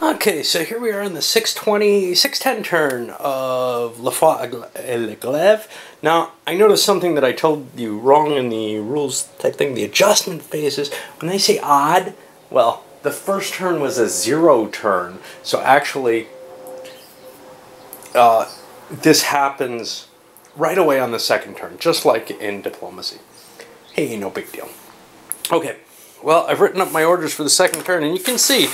Okay, so here we are in the 610 turn of Glaive. Now, I noticed something that I told you wrong in the rules type thing, the adjustment phases. When they say odd, well, the first turn was a 0 turn. So actually, this happens right away on the second turn, just like in diplomacy. Hey, no big deal. Okay, well, I've written up my orders for the second turn, and you can see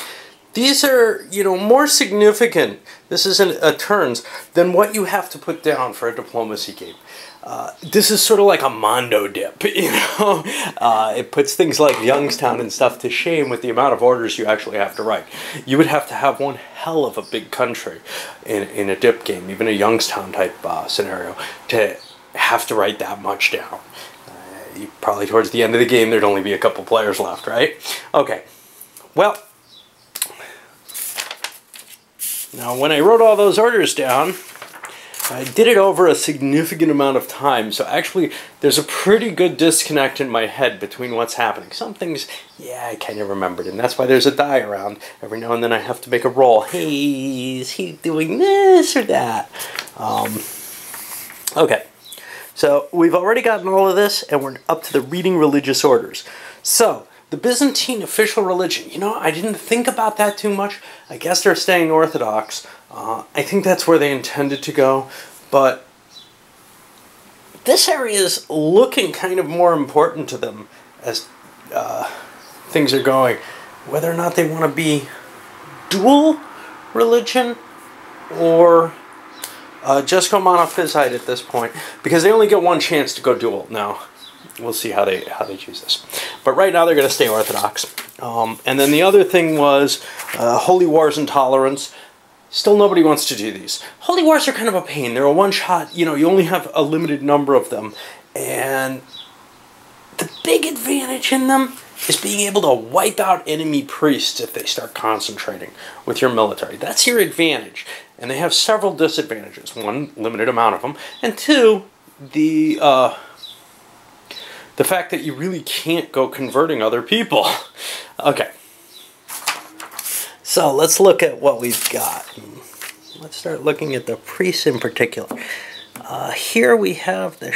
these are, more significant, this isn't a turns, than what you have to put down for a diplomacy game. This is sort of like a Mondo dip, It puts things like Youngstown and stuff to shame with the amount of orders you actually have to write. You would have to have one hell of a big country in a dip game, even a Youngstown type scenario, to have to write that much down. Probably towards the end of the game, there'd only be a couple players left, right? Okay, well, now, when I wrote all those orders down, I did it over a significant amount of time. So actually, there's a pretty good disconnect in my head between what's happening. Some things, yeah, I kind of remembered. And that's why there's a die around. Every now and then I have to make a roll. Hey, is he doing this or that? Okay. So we've already gotten all of this, and we're up to the reading religious orders. So, the Byzantine official religion, I didn't think about that too much. I guess they're staying Orthodox. I think that's where they intended to go. But this area is looking kind of more important to them as things are going. Whether or not they want to be dual religion or just go monophysite at this point. Because they only get one chance to go dual now. We'll see how they choose this. But right now they're going to stay Orthodox. And then the other thing was Holy Wars and Tolerance. Still nobody wants to do these. Holy Wars are kind of a pain. They're a one-shot, you only have a limited number of them. And the big advantage in them is being able to wipe out enemy priests if they start concentrating with your military. That's your advantage. And they have several disadvantages. One, limited amount of them. And two, the fact that you really can't go converting other people. Okay. So let's look at what we've got. Let's start looking at the priests in particular. Here we have the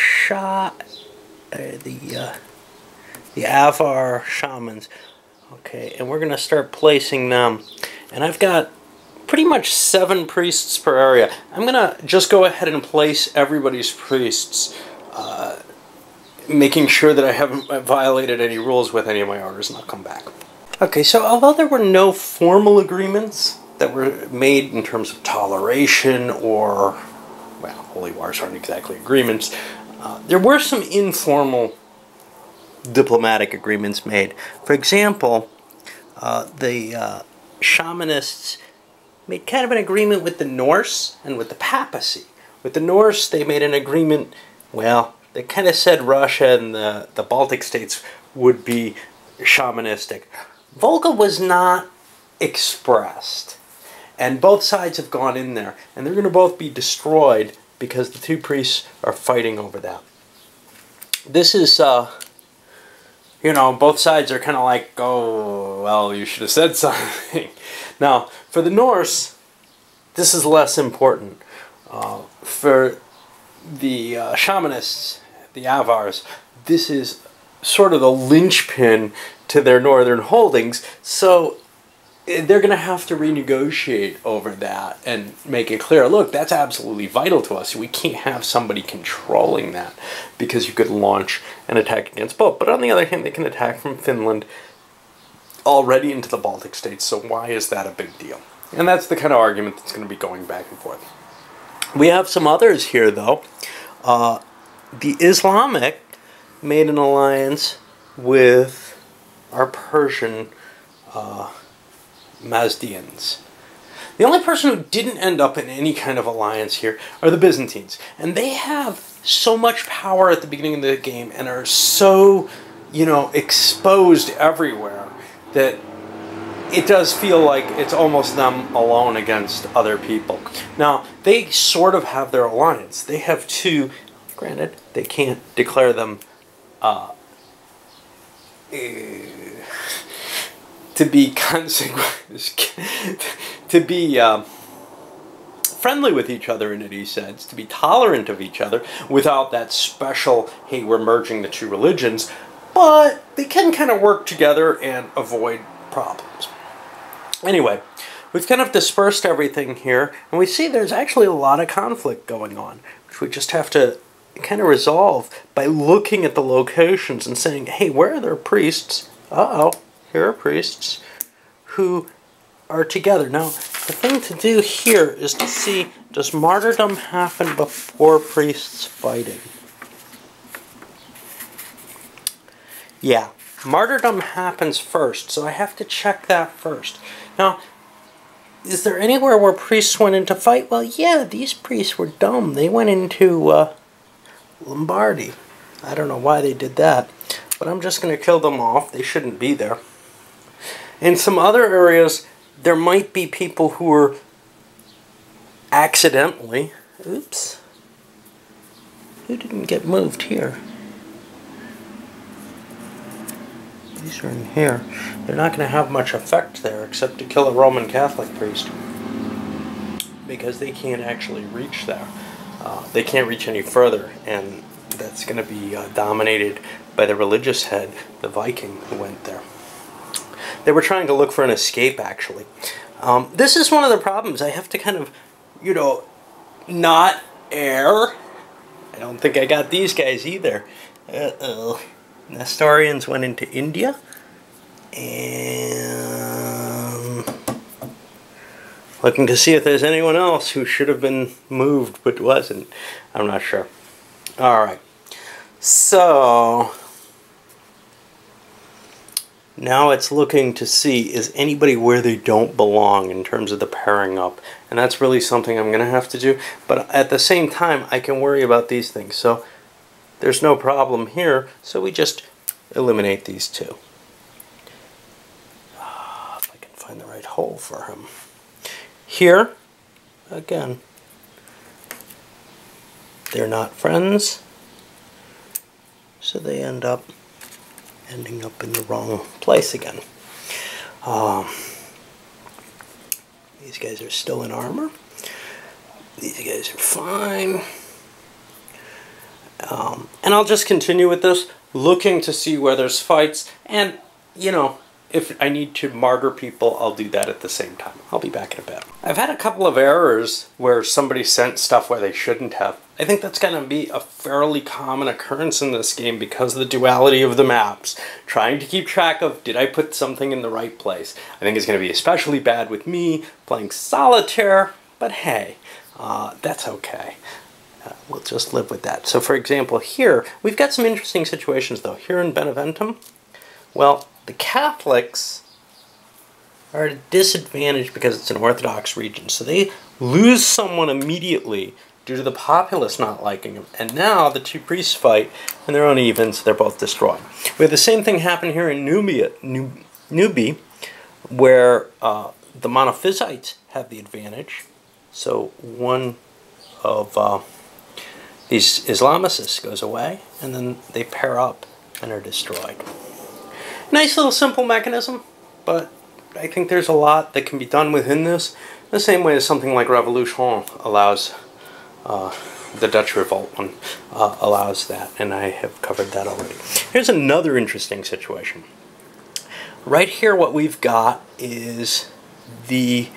the Avar shamans. Okay, and we're going to start placing them. And I've got pretty much 7 priests per area. I'm going to just go ahead and place everybody's priests, making sure that I haven't violated any rules with any of my orders, and I'll come back. Okay, so although there were no formal agreements that were made in terms of toleration or, well, holy wars aren't exactly agreements, there were some informal diplomatic agreements made. For example, the shamanists made kind of an agreement with the Norse and with the papacy. With the Norse, they made an agreement, well, they kind of said Russia and the Baltic states would be shamanistic. Volga was not expressed. And both sides have gone in there. And they're going to both be destroyed because the 2 priests are fighting over that. This is, both sides are kind of like, oh, well, you should have said something. Now, for the Norse, this is less important. For the shamanists, the Avars, this is sort of the linchpin to their northern holdings, so they're going to have to renegotiate over that and make it clear, look, that's absolutely vital to us. We can't have somebody controlling that because you could launch an attack against both. But on the other hand, they can attack from Finland already into the Baltic states, so why is that a big deal? And that's the kind of argument that's going to be going back and forth. We have some others here, though. The Islamic made an alliance with our Persian Mazdians. The only person who didn't end up in any kind of alliance here are the Byzantines. And they have so much power at the beginning of the game and are so, exposed everywhere that it does feel like it's almost them alone against other people. Now, they sort of have their alliance. They have 2, granted, they can't declare them to be to be friendly with each other in any sense, to be tolerant of each other without that special, hey, we're merging the two religions, but they can kind of work together and avoid problems. Anyway, we've kind of dispersed everything here, and we see there's actually a lot of conflict going on, which we just have to kind of resolve by looking at the locations and saying, hey, where are there priests? Uh-oh, here are priests who are together. Now, the thing to do here is to see, does martyrdom happen before priests fighting? Yeah, martyrdom happens first, so I have to check that first. Now, is there anywhere where priests went into fight? Well, yeah, these priests were dumb. They went into Lombardy. I don't know why they did that, but I'm just going to kill them off. They shouldn't be there. In some other areas, there might be people who were accidentally, oops, who didn't get moved here? These are in here. They're not going to have much effect there except to kill a Roman Catholic priest, because they can't actually reach there. They can't reach any further, and that's going to be dominated by the religious head, the Viking, who went there. They were trying to look for an escape, actually. This is one of the problems. I have to kind of, you know, not err. I don't think I got these guys either. Uh-oh. Nestorians went into India. And looking to see if there's anyone else who should have been moved but wasn't. I'm not sure. Alright. So now it's looking to see, is anybody where they don't belong in terms of the pairing up. And that's really something I'm going to have to do. But at the same time, I can worry about these things. So there's no problem here. So we just eliminate these two. If I can find the right hole for him. Here, again, they're not friends. So they ending up in the wrong place again. These guys are still in armor. These guys are fine. And I'll just continue with this, looking to see where there's fights. And, you know, if I need to martyr people, I'll do that at the same time. I'll be back in a bit. I've had a couple of errors where somebody sent stuff where they shouldn't have. I think that's going to be a fairly common occurrence in this game because of the duality of the maps. Trying to keep track of, did I put something in the right place? I think it's going to be especially bad with me playing solitaire, but hey, that's okay. We'll just live with that. So for example, here, we've got some interesting situations though. Here in Beneventum, well, the Catholics are at a disadvantage because it's an Orthodox region. So they lose someone immediately due to the populace not liking them. And now the two priests fight, and they're uneven, so they're both destroyed. We have the same thing happen here in Newby, where the Monophysites have the advantage. So one of these Islamicists goes away, and then they pair up and are destroyed. Nice little simple mechanism, but I think there's a lot that can be done within this, the same way as something like Revolution allows, the Dutch Revolt one allows that, and I have covered that already. Here's another interesting situation. Right here what we've got is the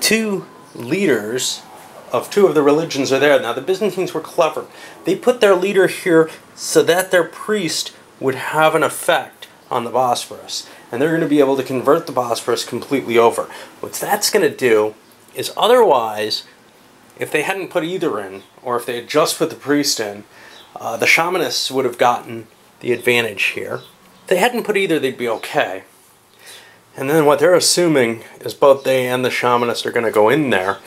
two leaders of two of the religions are there. Now the Byzantines were clever. They put their leader here so that their priest would have an effect on the Bosphorus. And they're going to be able to convert the Bosphorus completely over. What that's going to do is otherwise, if they hadn't put either in, or if they had just put the priest in, the shamanists would have gotten the advantage here. If they hadn't put either, they'd be okay. And then what they're assuming is both they and the shamanists are going to go in there,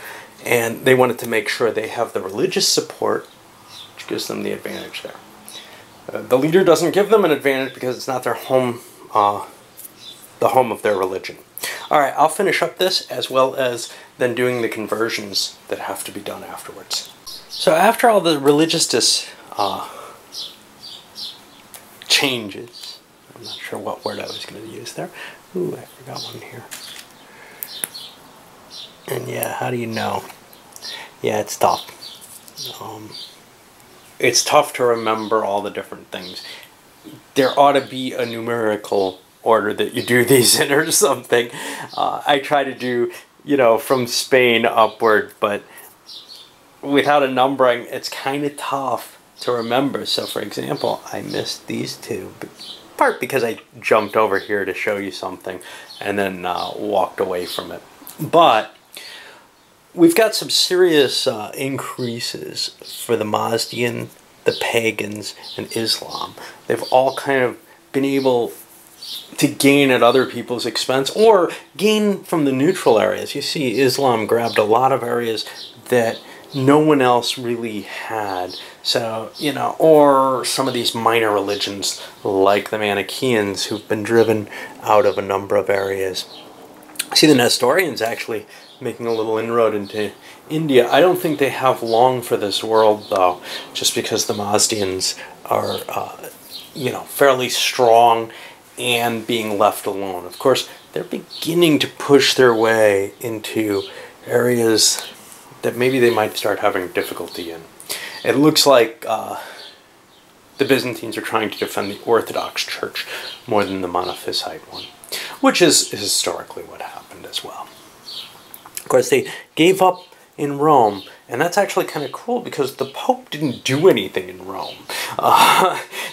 and they wanted to make sure they have the religious support, which gives them the advantage there. The leader doesn't give them an advantage because it's not their home, the home of their religion. Alright, I'll finish up this as well as then doing the conversions that have to be done afterwards. So after all the religious changes, I'm not sure what word I was going to use there. Ooh, I forgot one here. And yeah, how do you know? Yeah, it's tough. It's tough to remember all the different things. There ought to be a numerical order that you do these in or something. I try to do, you know, from Spain upward, but without a numbering, it's kind of tough to remember. So, for example, I missed these two, part because I jumped over here to show you something and then walked away from it. But we've got some serious increases for the Mazdian, the pagans, and Islam. They've all kind of been able to gain at other people's expense or gain from the neutral areas. You see, Islam grabbed a lot of areas that no one else really had. So, you know, or some of these minor religions like the Manichaeans who've been driven out of a number of areas. See, the Nestorians actually making a little inroad into India. I don't think they have long for this world, though, just because the Mazdians are, you know, fairly strong and being left alone. Of course, they're beginning to push their way into areas that maybe they might start having difficulty in. It looks like the Byzantines are trying to defend the Orthodox Church more than the Monophysite one, which is historically what happened as well. Of course, they gave up in Rome, and that's actually kind of cool because the Pope didn't do anything in Rome.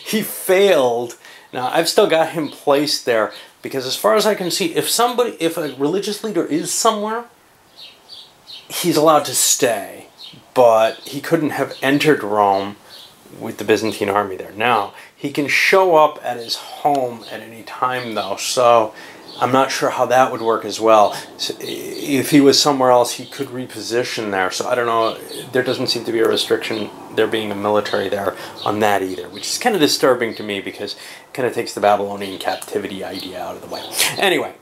He failed. Now, I've still got him placed there because as far as I can see, if a religious leader is somewhere, he's allowed to stay, but he couldn't have entered Rome with the Byzantine army there. Now, he can show up at his home at any time, though, so I'm not sure how that would work as well. So if he was somewhere else, he could reposition there, so I don't know. There doesn't seem to be a restriction, there being a military there, on that either, which is kind of disturbing to me because it kind of takes the Babylonian captivity idea out of the way. Anyway,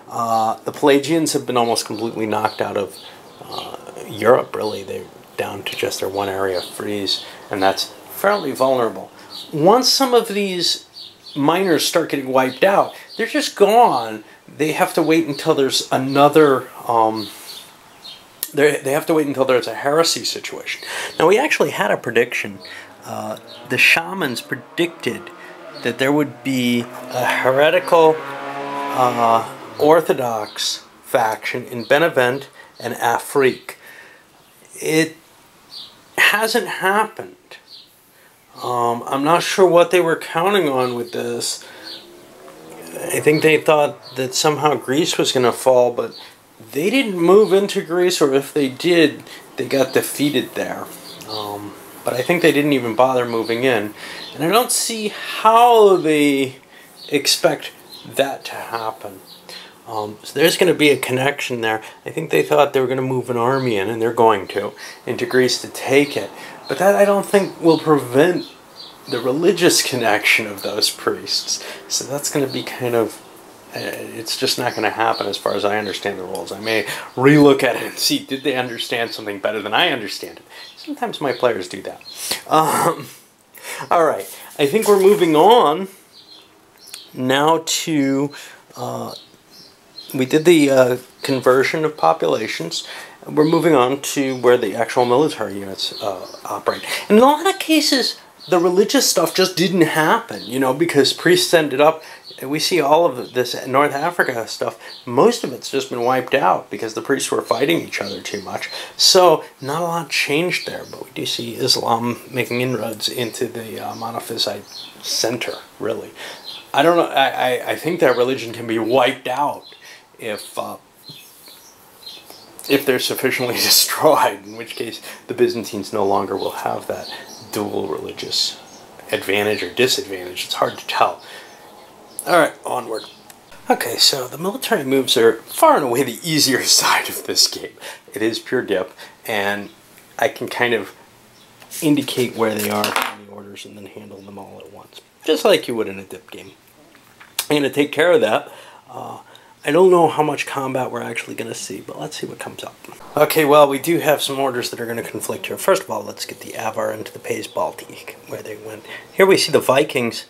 the Pelagians have been almost completely knocked out of Europe, really. They're down to just their one area, Fries, and that's fairly vulnerable. Once some of these miners start getting wiped out, they're just gone. They have to wait until there's another, they have to wait until there's a heresy situation. Now, we actually had a prediction. The shamans predicted that there would be a heretical Orthodox faction in Benevent and Afrique. It hasn't happened. I'm not sure what they were counting on with this. I think they thought that somehow Greece was going to fall, but they didn't move into Greece, or if they did, they got defeated there. But I think they didn't even bother moving in. And I don't see how they expect that to happen. So there's going to be a connection there. I think they thought they were going to move an army in, and they're going to, into Greece to take it. But that I don't think will prevent the religious connection of those priests. So that's going to be kind of, it's just not going to happen as far as I understand the rules. I may relook at it and see, did they understand something better than I understand it? Sometimes my players do that. All right, I think we're moving on now to... we did the conversion of populations. We're moving on to where the actual military units operate. In a lot of cases, the religious stuff just didn't happen, you know, because priests ended up, we see all of this North Africa stuff, most of it's just been wiped out because the priests were fighting each other too much. So, not a lot changed there, but we do see Islam making inroads into the Monophysite center, really. I don't know, I think that religion can be wiped out if they're sufficiently destroyed, in which case the Byzantines no longer will have that dual religious advantage or disadvantage. It's hard to tell. Alright, onward. Okay, so the military moves are far and away the easier side of this game. It is pure dip, and I can kind of indicate where they are in the orders and then handle them all at once, just like you would in a dip game. I'm going to take care of that. I don't know how much combat we're actually going to see, but let's see what comes up. Okay, well, we do have some orders that are going to conflict here. First of all, let's get the Avar into the Pays Baltic, where they went. Here we see the Vikings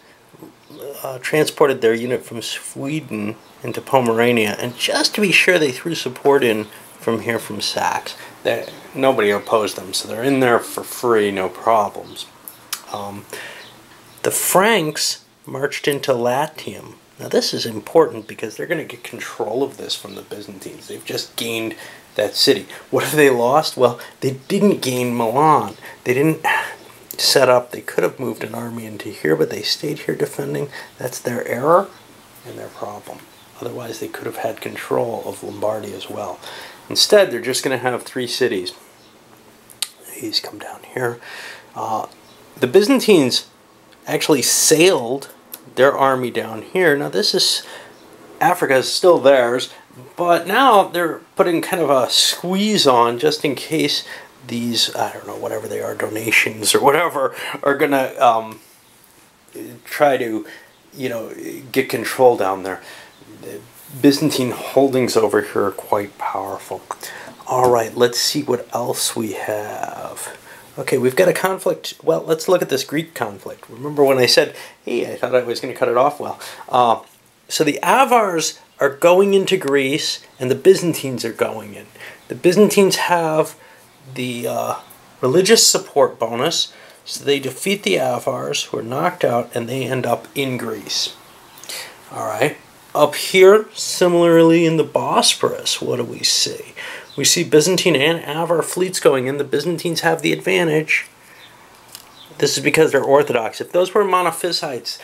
transported their unit from Sweden into Pomerania, and just to be sure, they threw support in from here from Saxe. Nobody opposed them, so they're in there for free, no problems. The Franks marched into Latium. Now this is important because they're going to get control of this from the Byzantines. They've just gained that city. What have they lost? Well, they didn't gain Milan. They didn't set up. They could have moved an army into here, but they stayed here defending. That's their error and their problem. Otherwise, they could have had control of Lombardy as well. Instead, they're just going to have 3 cities. These come down here. The Byzantines actually sailed their army down here. Now, this is Africa is still theirs, but now they're putting kind of a squeeze on just in case these, I don't know, whatever they are, donations or whatever, are going to try to, you know, get control down there. The Byzantine holdings over here are quite powerful. All right, let's see what else we have. Okay, we've got a conflict. Well, let's look at this Greek conflict. Remember when I said, hey, I thought I was going to cut it off well. So the Avars are going into Greece, and the Byzantines are going in. The Byzantines have the religious support bonus, so they defeat the Avars, who are knocked out, and they end up in Greece. All right. Up here, similarly in the Bosporus, what do we see? We see Byzantine and Avar fleets going in. The Byzantines have the advantage. This is because they're Orthodox. If those were Monophysites,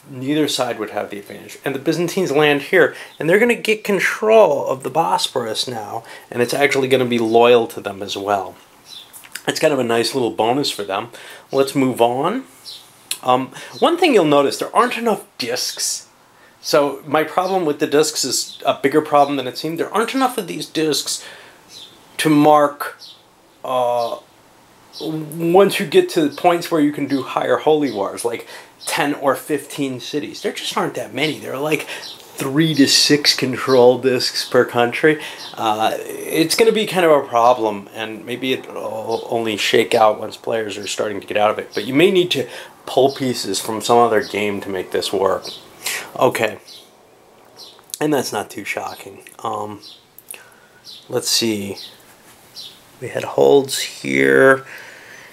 neither side would have the advantage. And the Byzantines land here, and they're going to get control of the Bosporus now, and it's actually going to be loyal to them as well. It's kind of a nice little bonus for them. Let's move on. One thing you'll notice, there aren't enough discs. So my problem with the discs is a bigger problem than it seemed. There aren't enough of these discs to mark once you get to points where you can do higher holy wars, like 10 or 15 cities. There just aren't that many. There are like 3 to 6 control discs per country. It's going to be kind of a problem, and maybe it'll only shake out once players are starting to get out of it. But you may need to pull pieces from some other game to make this work. Okay, and that's not too shocking. Let's see. We had holds here.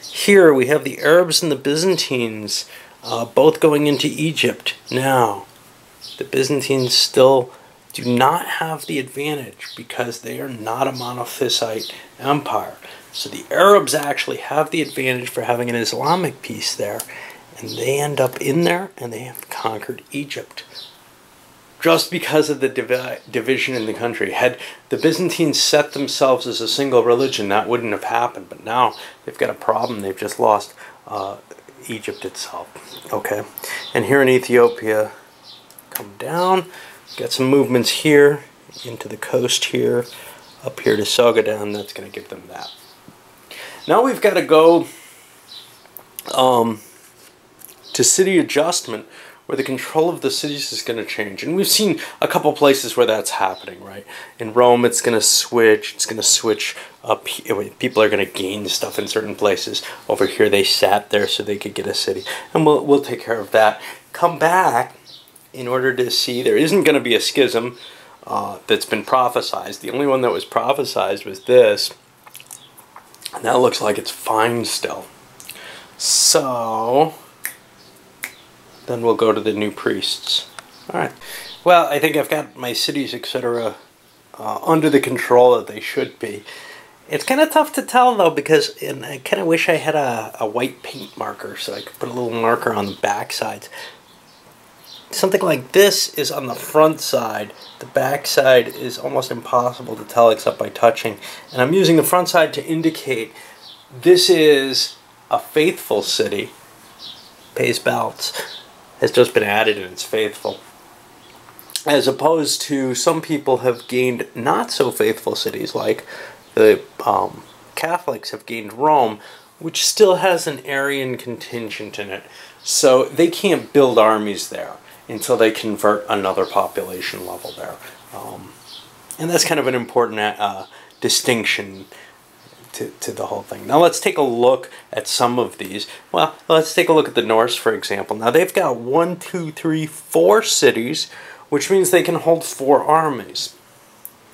Here we have the Arabs and the Byzantines both going into Egypt. Now, the Byzantines still do not have the advantage because they are not a monophysite empire. So the Arabs actually have the advantage for having an Islamic piece there. And they end up in there, and they have conquered Egypt. Just because of the division in the country. Had the Byzantines set themselves as a single religion, that wouldn't have happened. But now they've got a problem. They've just lost Egypt itself. Okay. And here in Ethiopia, come down. Got some movements here into the coast here. Up here to Sogadan. That's going to give them that. Now we've got to go to city adjustment, where the control of the cities is going to change. And we've seen a couple places where that's happening, right? In Rome, it's going to switch. It's going to switch up. People are going to gain stuff in certain places. Over here, they sat there so they could get a city. And we'll take care of that. Come back in order to see. There isn't going to be a schism that's been prophesized. The only one that was prophesized was this. And that looks like it's fine still. So then we'll go to the new priests. All right. Well, I think I've got my cities, etc., under the control that they should be. It's kind of tough to tell, though, because I kind of wish I had a white paint marker so I could put a little marker on the back sides. Something like this is on the front side. The back side is almost impossible to tell except by touching. And I'm using the front side to indicate this is a faithful city. Pays Balts has just been added and it's faithful. As opposed to some people have gained not so faithful cities, like the Catholics have gained Rome, which still has an Arian contingent in it. So they can't build armies there until they convert another population level there. And that's kind of an important distinction to the whole thing. Now let's take a look at some of these. Well, let's take a look at the Norse, for example. Now they've got 4 cities, which means they can hold 4 armies.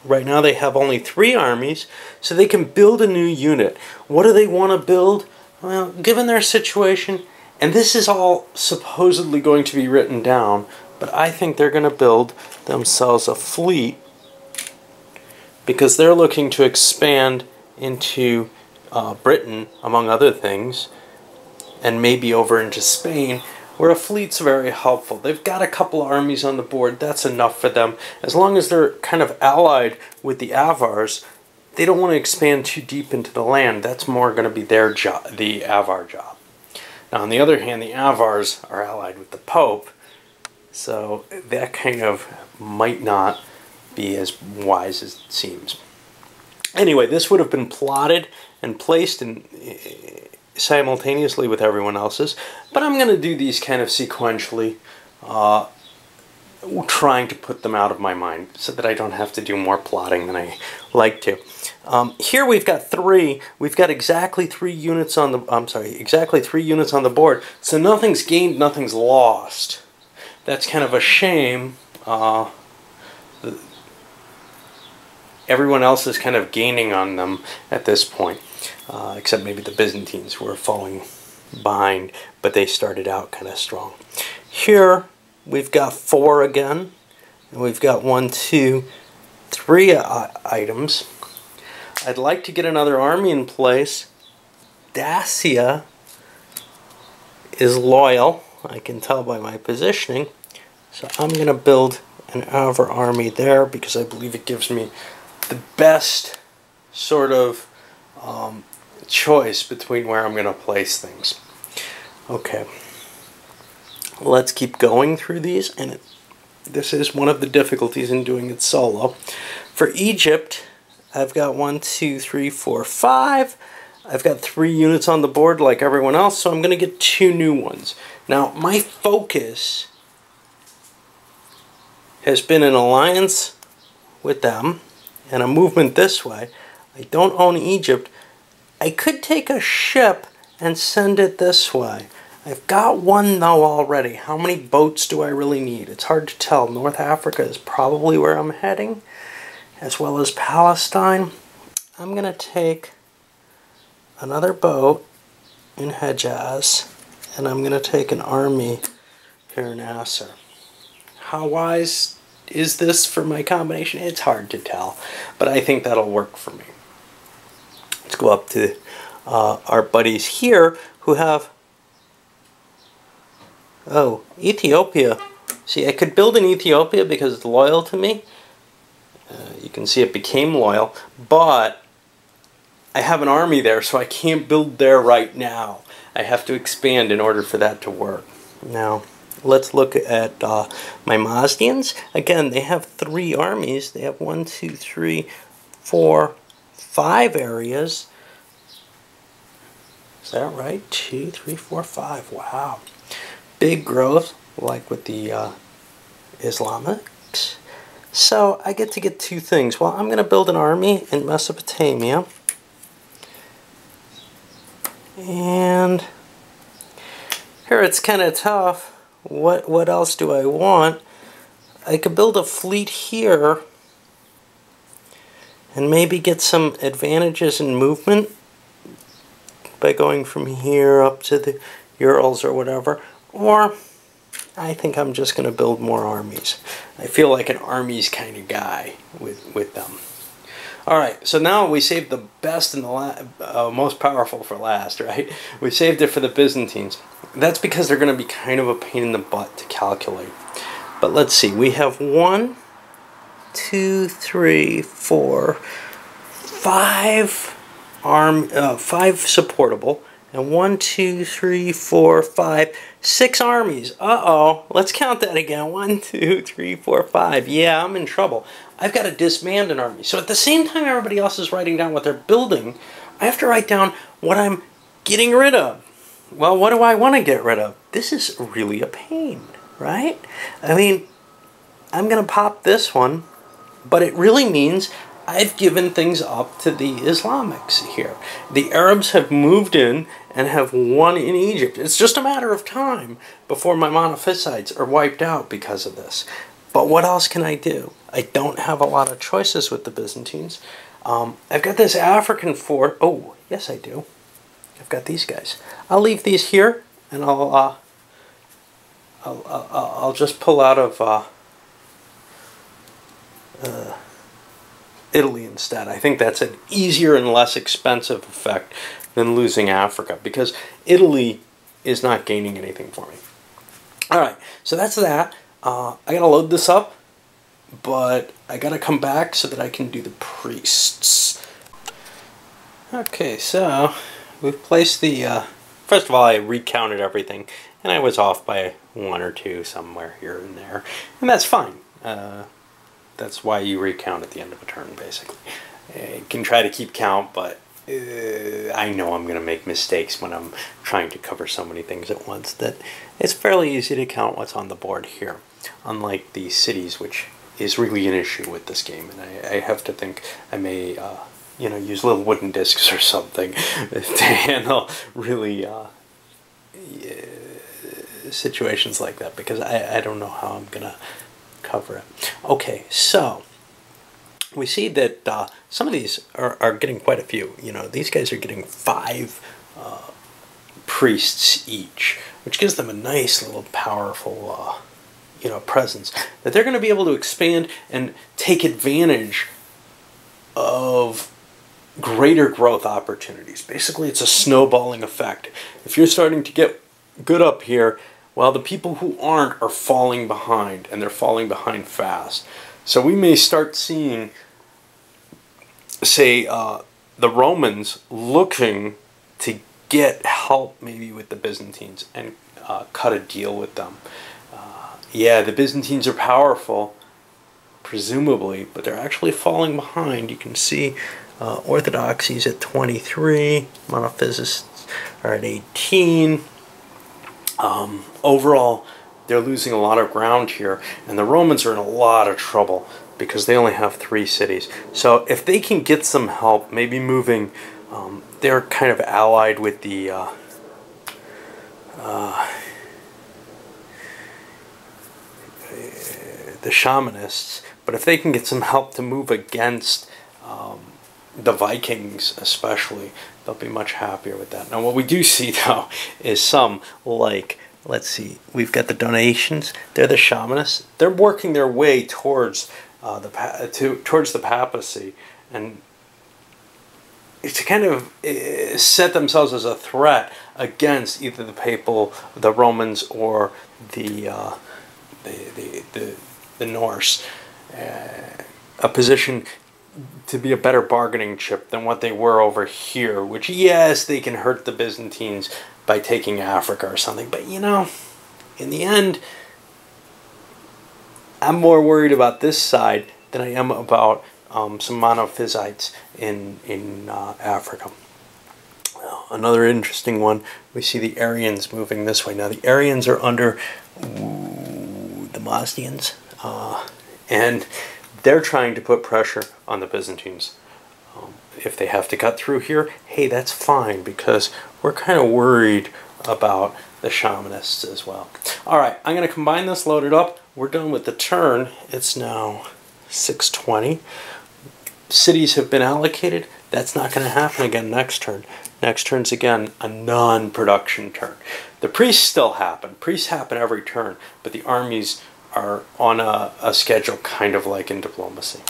Right now they have only 3 armies, so they can build a new unit. What do they want to build? Well, given their situation, and this is all supposedly going to be written down, but I think they're going to build themselves a fleet because they're looking to expand into Britain, among other things, and maybe over into Spain, where a fleet's very helpful. They've got a couple armies on the board. That's enough for them. As long as they're kind of allied with the Avars, they don't want to expand too deep into the land. That's more going to be their job, the Avar job. Now, on the other hand, the Avars are allied with the Pope, so that kind of might not be as wise as it seems. Anyway, this would have been plotted and placed in simultaneously with everyone else's, but I'm going to do these kind of sequentially, trying to put them out of my mind so that I don't have to do more plotting than I like to. Here we've got 3. We've got exactly 3 units on the. Exactly 3 units on the board. So nothing's gained, nothing's lost. That's kind of a shame. Everyone else is kind of gaining on them at this point. Except maybe the Byzantines who are falling behind, but they started out kind of strong. Here we've got 4 again, and we've got 1, 2, 3 items. I'd like to get another army in place. Dacia is loyal, I can tell by my positioning, so I'm going to build an Avar army there because I believe it gives me the best sort of choice between where I'm going to place things. Okay, let's keep going through these, and this is one of the difficulties in doing it solo. For Egypt, I've got 1, 2, 3, 4, 5. I've got 3 units on the board like everyone else, so I'm going to get 2 new ones. Now, my focus has been an alliance with them and a movement this way. I don't own Egypt. I could take a ship and send it this way. I've got 1 though already. How many boats do I really need? It's hard to tell. North Africa is probably where I'm heading, as well as Palestine. I'm going to take another boat in Hejaz, and I'm going to take an army here in Nasser. How wise is this for my combination? It's hard to tell, but I think that'll work for me. Let's go up to our buddies here who have, oh, Ethiopia. See, I could build in Ethiopia because it's loyal to me. You can see it became loyal, but I have an army there, so I can't build there right now. I have to expand in order for that to work. Now, let's look at my Mazdians. Again, they have 3 armies. They have 1, 2, 3, 4, 5 areas. Is that right? 2, 3, 4, 5. Wow. Big growth, like with the Islamics. So I get to get 2 things. Well, I'm going to build an army in Mesopotamia. And here it's kind of tough. What else do I want? I could build a fleet here and maybe get some advantages in movement by going from here up to the Urals or whatever. Or I think I'm just going to build more armies. I feel like an armies kind of guy with them. Alright, so now we saved the best and the most powerful for last, right? We saved it for the Byzantines. That's because they're going to be kind of a pain in the butt to calculate. But let's see, we have 1, 2, 3, 4, 5 5 supportable, and 1, 2, 3, 4, 5, 6 armies. Uh-oh, let's count that again. 1, 2, 3, 4, 5. Yeah, I'm in trouble. I've got to disband an army. So at the same time everybody else is writing down what they're building, I have to write down what I'm getting rid of. Well, what do I want to get rid of? This is really a pain, right? I mean, I'm going to pop this one, but it really means I've given things up to the Islamics here. The Arabs have moved in and have won in Egypt. It's just a matter of time before my Monophysites are wiped out because of this. But what else can I do? I don't have a lot of choices with the Byzantines. I've got this African fort. Oh, yes I do. I've got these guys. I'll leave these here, and I'll just pull out of Italy instead. I think that's an easier and less expensive effect than losing Africa, because Italy is not gaining anything for me. Alright, so that's that. I gotta load this up, but I gotta come back so that I can do the priests. Okay, so we've placed the... first of all, I recounted everything, and I was off by 1 or 2 somewhere here and there, and that's fine. That's why you recount at the end of a turn, basically. You can try to keep count, but I know I'm going to make mistakes when I'm trying to cover so many things at once that it's fairly easy to count what's on the board here, unlike the cities, which is really an issue with this game, and I have to think I may you know, use little wooden discs or something to handle really situations like that, because I don't know how I'm going to cover it. Okay, so we see that some of these are getting quite a few. You know, these guys are getting 5 priests each, which gives them a nice little powerful you know, presence that they're going to be able to expand and take advantage of greater growth opportunities. Basically, it's a snowballing effect. If you're starting to get good up here, well, the people who aren't are falling behind, and they're falling behind fast. So we may start seeing, say, the Romans looking to get help maybe with the Byzantines and cut a deal with them. Yeah, the Byzantines are powerful, presumably, but they're actually falling behind. You can see orthodoxies at 23, monophysicists are at 18. Overall, they're losing a lot of ground here, and the Romans are in a lot of trouble because they only have 3 cities. So if they can get some help, maybe moving, they're kind of allied with the shamanists, but if they can get some help to move against the Vikings especially, they'll be much happier with that. Now what we do see though is some, like, let's see, we've got the donations, they're the shamanists, they're working their way towards towards the papacy, and to kind of set themselves as a threat against either the Romans, or the Norse, a position to be a better bargaining chip than what they were over here, which, yes, they can hurt the Byzantines by taking Africa or something, but you know, in the end, I'm more worried about this side than I am about some monophysites in Africa. Another interesting one, we see the Aryans moving this way. Now the Aryans are under the Mazdians, and they're trying to put pressure on the Byzantines. If they have to cut through here, hey, that's fine, because we're kind of worried about the shamanists as well. Alright, I'm going to combine this, load it up. We're done with the turn. It's now 6:20. Cities have been allocated. That's not going to happen again next turn. Next turn's again a non-production turn. The priests still happen. Priests happen every turn, but the armies are on a schedule kind of like in diplomacy.